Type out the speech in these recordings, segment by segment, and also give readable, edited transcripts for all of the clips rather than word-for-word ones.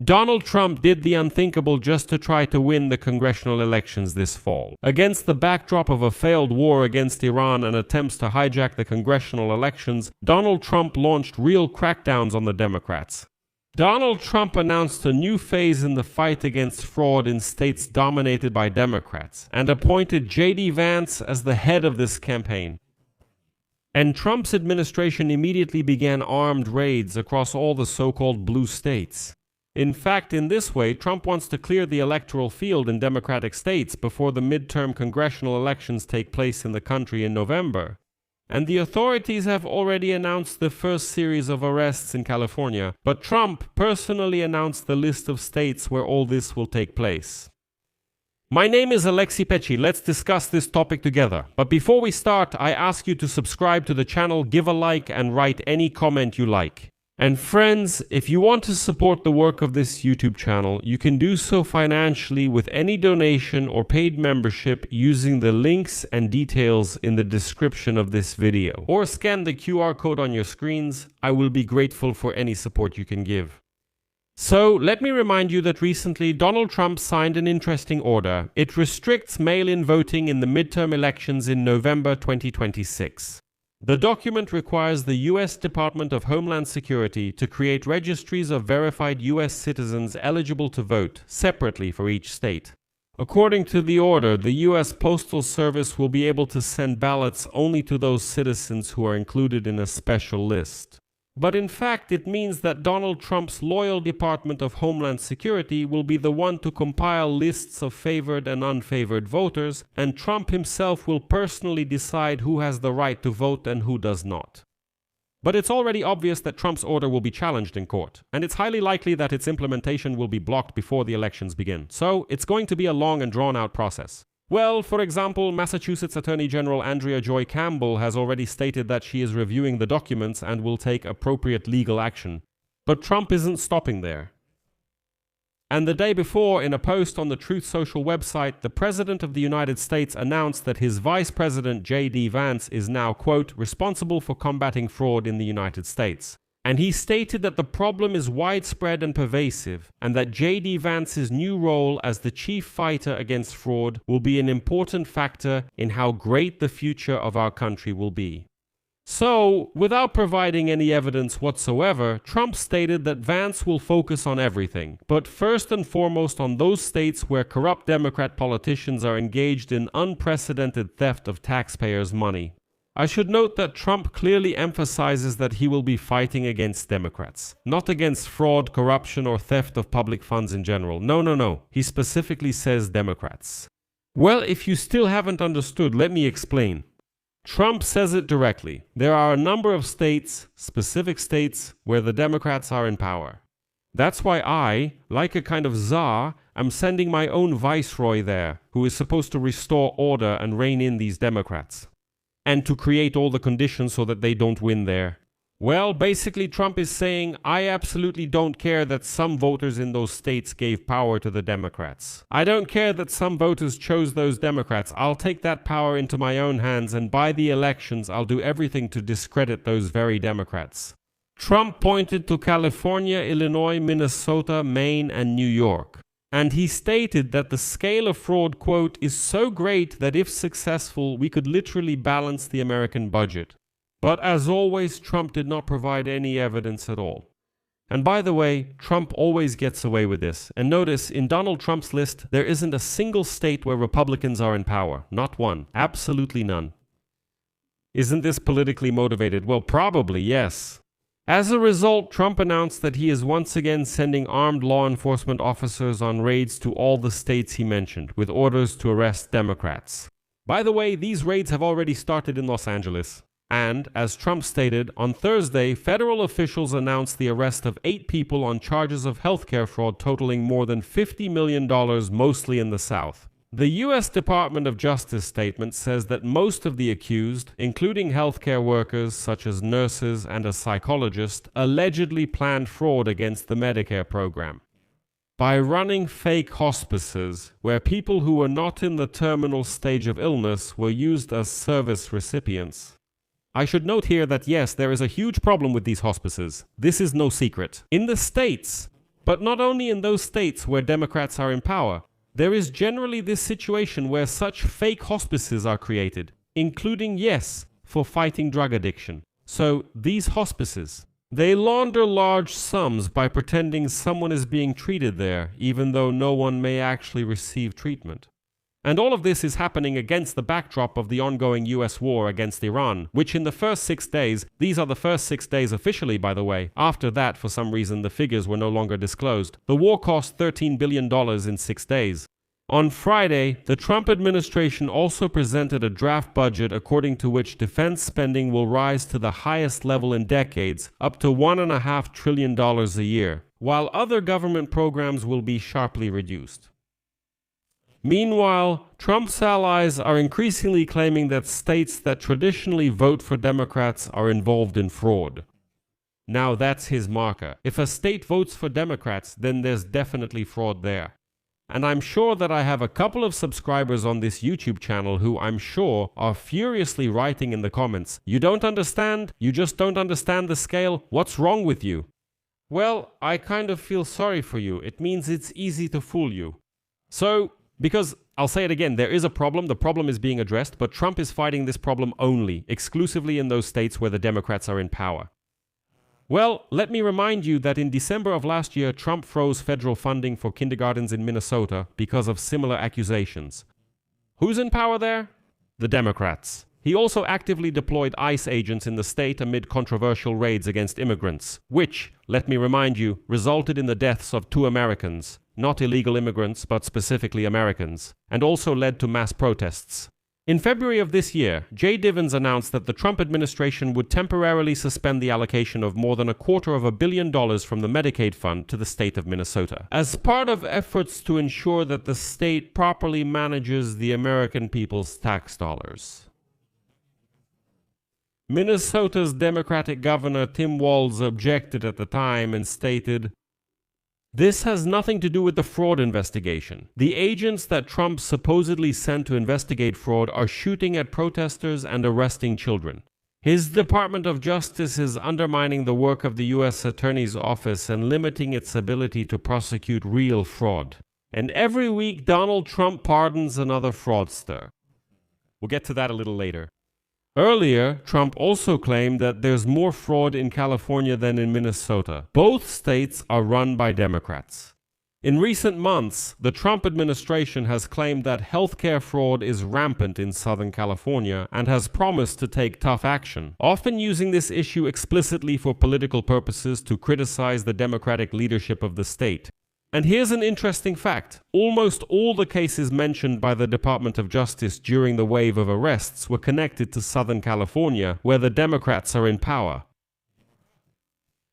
Donald Trump did the unthinkable just to try to win the congressional elections this fall. Against the backdrop of a failed war against Iran and attempts to hijack the congressional elections, Donald Trump launched real crackdowns on the Democrats. Donald Trump announced a new phase in the fight against fraud in states dominated by Democrats and appointed J.D. Vance as the head of this campaign. And Trump's administration immediately began armed raids across all the so-called blue states. In fact, in this way, Trump wants to clear the electoral field in Democratic states before the midterm congressional elections take place in the country in November. And the authorities have already announced the first series of arrests in California, but Trump personally announced the list of states where all this will take place. My name is Pechiy. Let's discuss this topic together. But before we start, I ask you to subscribe to the channel, give a like, and write any comment you like. And friends, if you want to support the work of this YouTube channel, you can do so financially with any donation or paid membership using the links and details in the description of this video. Or scan the QR code on your screens. I will be grateful for any support you can give. So, let me remind you that recently Donald Trump signed an interesting order. It restricts mail-in voting in the midterm elections in November 2026. The document requires the U.S. Department of Homeland Security to create registries of verified U.S. citizens eligible to vote, separately for each state. According to the order, the U.S. Postal Service will be able to send ballots only to those citizens who are included in a special list. But in fact, it means that Donald Trump's loyal Department of Homeland Security will be the one to compile lists of favored and unfavored voters, and Trump himself will personally decide who has the right to vote and who does not. But it's already obvious that Trump's order will be challenged in court, and it's highly likely that its implementation will be blocked before the elections begin. So, it's going to be a long and drawn-out process. Well, for example, Massachusetts Attorney General Andrea Joy Campbell has already stated that she is reviewing the documents and will take appropriate legal action. But Trump isn't stopping there. And the day before, in a post on the Truth Social website, the President of the United States announced that his Vice President J.D. Vance is now, quote, responsible for combating fraud in the United States. And he stated that the problem is widespread and pervasive, and that J.D. Vance's new role as the chief fighter against fraud will be an important factor in how great the future of our country will be. So, without providing any evidence whatsoever, Trump stated that Vance will focus on everything, but first and foremost on those states where corrupt Democrat politicians are engaged in unprecedented theft of taxpayers' money. I should note that Trump clearly emphasizes that he will be fighting against Democrats, not against fraud, corruption, or theft of public funds in general. No. He specifically says Democrats. Well, if you still haven't understood, let me explain. Trump says it directly. There are a number of states, specific states, where the Democrats are in power. That's why I, like a kind of czar, am sending my own viceroy there, who is supposed to restore order and rein in these Democrats, and to create all the conditions so that they don't win there. Well, basically Trump is saying, I absolutely don't care that some voters in those states gave power to the Democrats. I don't care that some voters chose those Democrats. I'll take that power into my own hands, and by the elections I'll do everything to discredit those very Democrats. Trump pointed to California, Illinois, Minnesota, Maine, and New York. And he stated that the scale of fraud, quote, is so great that if successful, we could literally balance the American budget. But as always, Trump did not provide any evidence at all. And by the way, Trump always gets away with this. And notice, in Donald Trump's list, there isn't a single state where Republicans are in power. Not one. Absolutely none. Isn't this politically motivated? Well, probably, yes. As a result, Trump announced that he is once again sending armed law enforcement officers on raids to all the states he mentioned, with orders to arrest Democrats. By the way, these raids have already started in Los Angeles. And, as Trump stated, on Thursday, federal officials announced the arrest of 8 people on charges of healthcare fraud totaling more than $50 million, mostly in the South. The U.S. Department of Justice statement says that most of the accused, including healthcare workers such as nurses and a psychologist, allegedly planned fraud against the Medicare program by running fake hospices where people who were not in the terminal stage of illness were used as service recipients. I should note here that yes, there is a huge problem with these hospices. This is no secret. In the States, But not only in those states where Democrats are in power, there is generally this situation where such fake hospices are created, including, yes, for fighting drug addiction. So these hospices, they launder large sums by pretending someone is being treated there, even though no one may actually receive treatment. And all of this is happening against the backdrop of the ongoing US war against Iran, which in the first 6 days, these are the first 6 days officially by the way, after that for some reason the figures were no longer disclosed, the war cost $13 billion in 6 days. On Friday, the Trump administration also presented a draft budget according to which defense spending will rise to the highest level in decades, up to $1.5 trillion a year, while other government programs will be sharply reduced. Meanwhile, Trump's allies are increasingly claiming that states that traditionally vote for Democrats are involved in fraud. Now that's his marker. If a state votes for Democrats, then there's definitely fraud there. And I'm sure that I have a couple of subscribers on this YouTube channel who I'm sure are furiously writing in the comments, "You don't understand? You just don't understand the scale? What's wrong with you?" Well, I kind of feel sorry for you. It means it's easy to fool you. So, because, I'll say it again, there is a problem, the problem is being addressed, but Trump is fighting this problem only, exclusively in those states where the Democrats are in power. Well, let me remind you that in December of last year, Trump froze federal funding for kindergartens in Minnesota because of similar accusations. Who's in power there? The Democrats. He also actively deployed ICE agents in the state amid controversial raids against immigrants, which, let me remind you, resulted in the deaths of 2 Americans, not illegal immigrants, but specifically Americans, and also led to mass protests. In February of this year, Jay Divins announced that the Trump administration would temporarily suspend the allocation of more than $250 million from the Medicaid fund to the state of Minnesota, as part of efforts to ensure that the state properly manages the American people's tax dollars. Minnesota's Democratic Governor Tim Walz objected at the time and stated, "This has nothing to do with the fraud investigation. The agents that Trump supposedly sent to investigate fraud are shooting at protesters and arresting children. His Department of Justice is undermining the work of the U.S. Attorney's Office and limiting its ability to prosecute real fraud. And every week Donald Trump pardons another fraudster." We'll get to that a little later. Earlier, Trump also claimed that there's more fraud in California than in Minnesota. Both states are run by Democrats. In recent months, the Trump administration has claimed that healthcare fraud is rampant in Southern California and has promised to take tough action, often using this issue explicitly for political purposes to criticize the Democratic leadership of the state. And here's an interesting fact. Almost all the cases mentioned by the Department of Justice during the wave of arrests were connected to Southern California, where the Democrats are in power.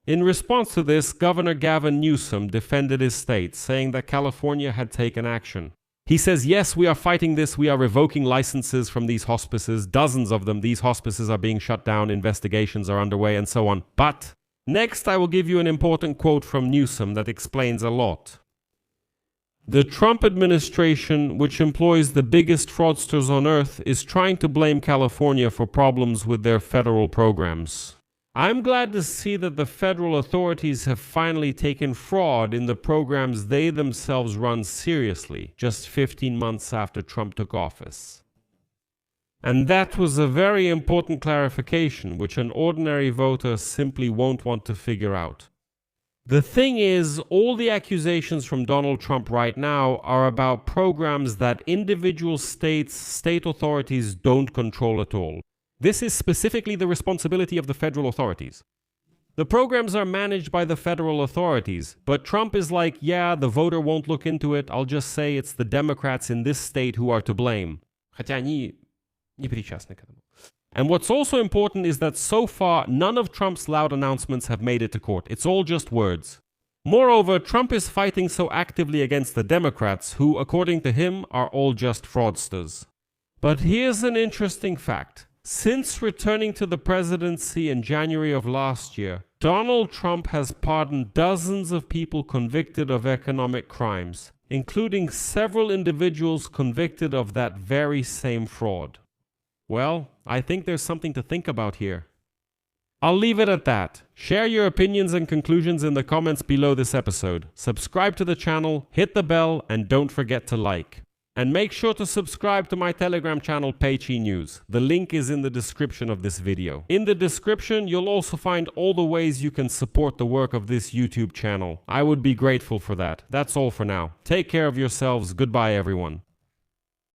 In response to this, Governor Gavin Newsom defended his state, saying that California had taken action. He says, "Yes, we are fighting this. We are revoking licenses from these hospices, dozens of them. These hospices are being shut down, investigations are underway, and so on. But next, I will give you an important quote from Newsom that explains a lot. "The Trump administration, which employs the biggest fraudsters on earth, is trying to blame California for problems with their federal programs. I'm glad to see that the federal authorities have finally taken fraud in the programs they themselves run seriously, just 15 months after Trump took office." And that was a very important clarification, which an ordinary voter simply won't want to figure out. The thing is, all the accusations from Donald Trump right now are about programs that individual states, state authorities don't control at all. This is specifically the responsibility of the federal authorities. The programs are managed by the federal authorities, but Trump is like, "Yeah, the voter won't look into it. I'll just say it's the Democrats in this state who are to blame." Хотя они не причастны к этому. And what's also important is that so far, none of Trump's loud announcements have made it to court. It's all just words. Moreover, Trump is fighting so actively against the Democrats, who, according to him, are all just fraudsters. But here's an interesting fact. Since returning to the presidency in January of last year, Donald Trump has pardoned dozens of people convicted of economic crimes, including several individuals convicted of that very same fraud. Well, I think there's something to think about here. I'll leave it at that. Share your opinions and conclusions in the comments below this episode. Subscribe to the channel, hit the bell, and don't forget to like. And make sure to subscribe to my Telegram channel Pechiy News. The link is in the description of this video. In the description, you'll also find all the ways you can support the work of this YouTube channel. I would be grateful for that. That's all for now. Take care of yourselves. Goodbye, everyone.